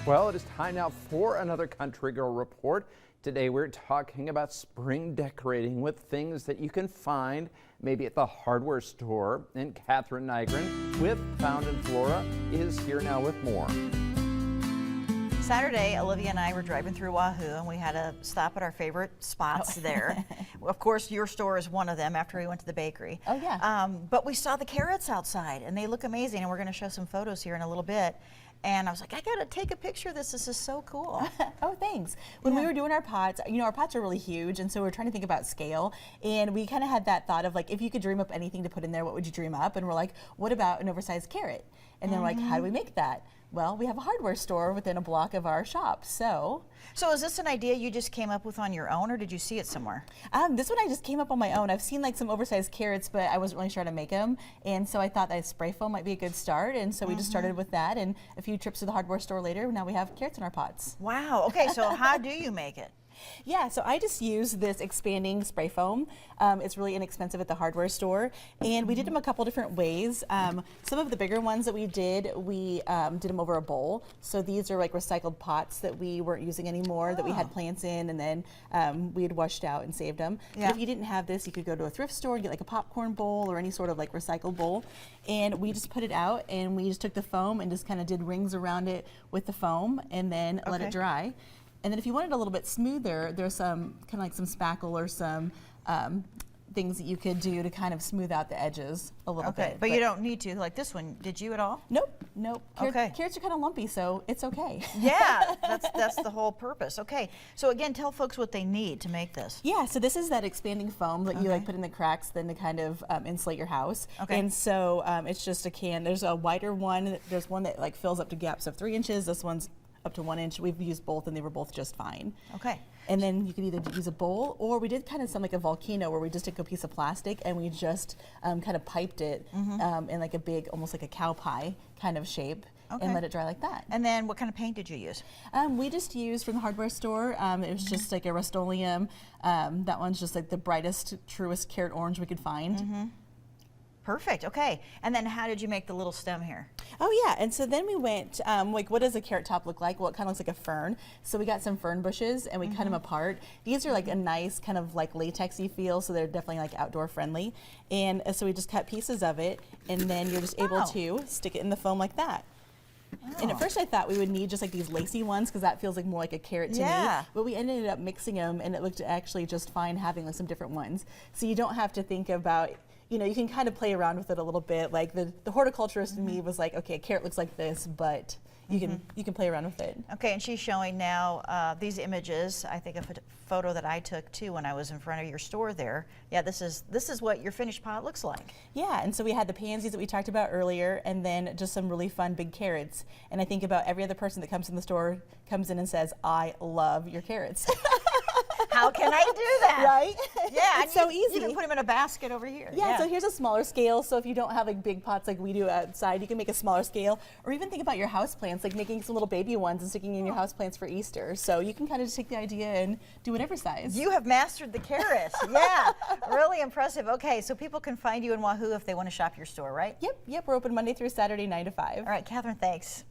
Well, it is time now for another Country Girl Report. Today we're talking about spring decorating with things that you can find maybe at the hardware store. And Catherine Nygren with Found & Flora is here now with more. Saturday, Olivia and I were driving through Wahoo, and we had to stop at our favorite spots there. Of course, your store is one of them after we went to the bakery. Oh, yeah. But we saw the carrots outside, and they look amazing, and we're going to show some photos here in a little bit. And I was like, I got to take a picture of this. This is so cool. Oh, thanks. When we were doing our pots, our pots are really huge, and so we're trying to think about scale. And we kind of had that thought of like, if you could dream up anything to put in there, what would you dream up? And we're like, what about an oversized carrot? And then we're like, how do we make that? Well, we have a hardware store within a block of our shop, so is this an idea you just came up with on your own, or did you see it somewhere? This one I just came up on my own. I've seen like some oversized carrots, but I wasn't really sure how to make them, and so I thought that spray foam might be a good start, and so we just started with that, and a few trips to the hardware store later, now we have carrots in our pots. Wow, okay, so how do you make it? Yeah, so I just use this expanding spray foam. It's really inexpensive at the hardware store, and we did them a couple different ways. Some of the bigger ones that we did them over a bowl. So these are like recycled pots that we weren't using anymore, that we had plants in, and then we had washed out and saved them. Yeah. But if you didn't have this, you could go to a thrift store and get like a popcorn bowl or any sort of like recycled bowl. And we just put it out, and we just took the foam and just kind of did rings around it with the foam, and then let it dry. And then if you want it a little bit smoother, there's some kind of like some spackle or some things that you could do to kind of smooth out the edges a little bit. But you don't need to, like this one. Did you at all? Nope, nope. Okay. Carrots are kind of lumpy, so it's okay. Yeah, that's the whole purpose. Okay, so again, tell folks what they need to make this. Yeah, so this is that expanding foam that you like put in the cracks then to kind of insulate your house. Okay. And so it's just a can. There's a wider one. There's one that like fills up to gaps of 3 inches. This one's up to 1 inch. We've used both, and they were both just fine. Okay. And then you can either use a bowl, or we did kind of sound like a volcano, where we just took a piece of plastic and we just kind of piped it in like a big, almost like a cow pie kind of shape, and let it dry like that. And then what kind of paint did you use? We just used from the hardware store. It was just like a Rust-Oleum. That one's just like the brightest, truest carrot orange we could find. Perfect, okay. And then how did you make the little stem here? Oh yeah, and so then we went, like what does a carrot top look like? Well, it kind of looks like a fern. So we got some fern bushes and we cut them apart. These are like a nice kind of like latexy feel, so they're definitely like outdoor friendly. And so we just cut pieces of it, and then you're just able to stick it in the foam like that. And at first I thought we would need just like these lacy ones, because that feels like more like a carrot to me. But we ended up mixing them, and it looked actually just fine having like some different ones. So you don't have to think about, you can kind of play around with it a little bit. Like the horticulturist in me was like, okay, a carrot looks like this, but you can play around with it. Okay, and she's showing now these images. I think a photo that I took too when I was in front of your store there. Yeah, this is what your finished pot looks like. Yeah, and so we had the pansies that we talked about earlier, and then just some really fun big carrots. And I think about every other person that comes in the store comes in and says, I love your carrots. How can I do that? Right? Yeah, it's so easy. You can put them in a basket over here. Yeah, so here's a smaller scale. So if you don't have like big pots like we do outside, you can make a smaller scale. Or even think about your houseplants, like making some little baby ones and sticking in your houseplants for Easter. So you can kind of just take the idea and do whatever size. You have mastered the carrot. Yeah, really impressive. Okay, so people can find you in Wahoo if they want to shop your store, right? Yep, we're open Monday through Saturday, 9 to 5. All right, Catherine, thanks.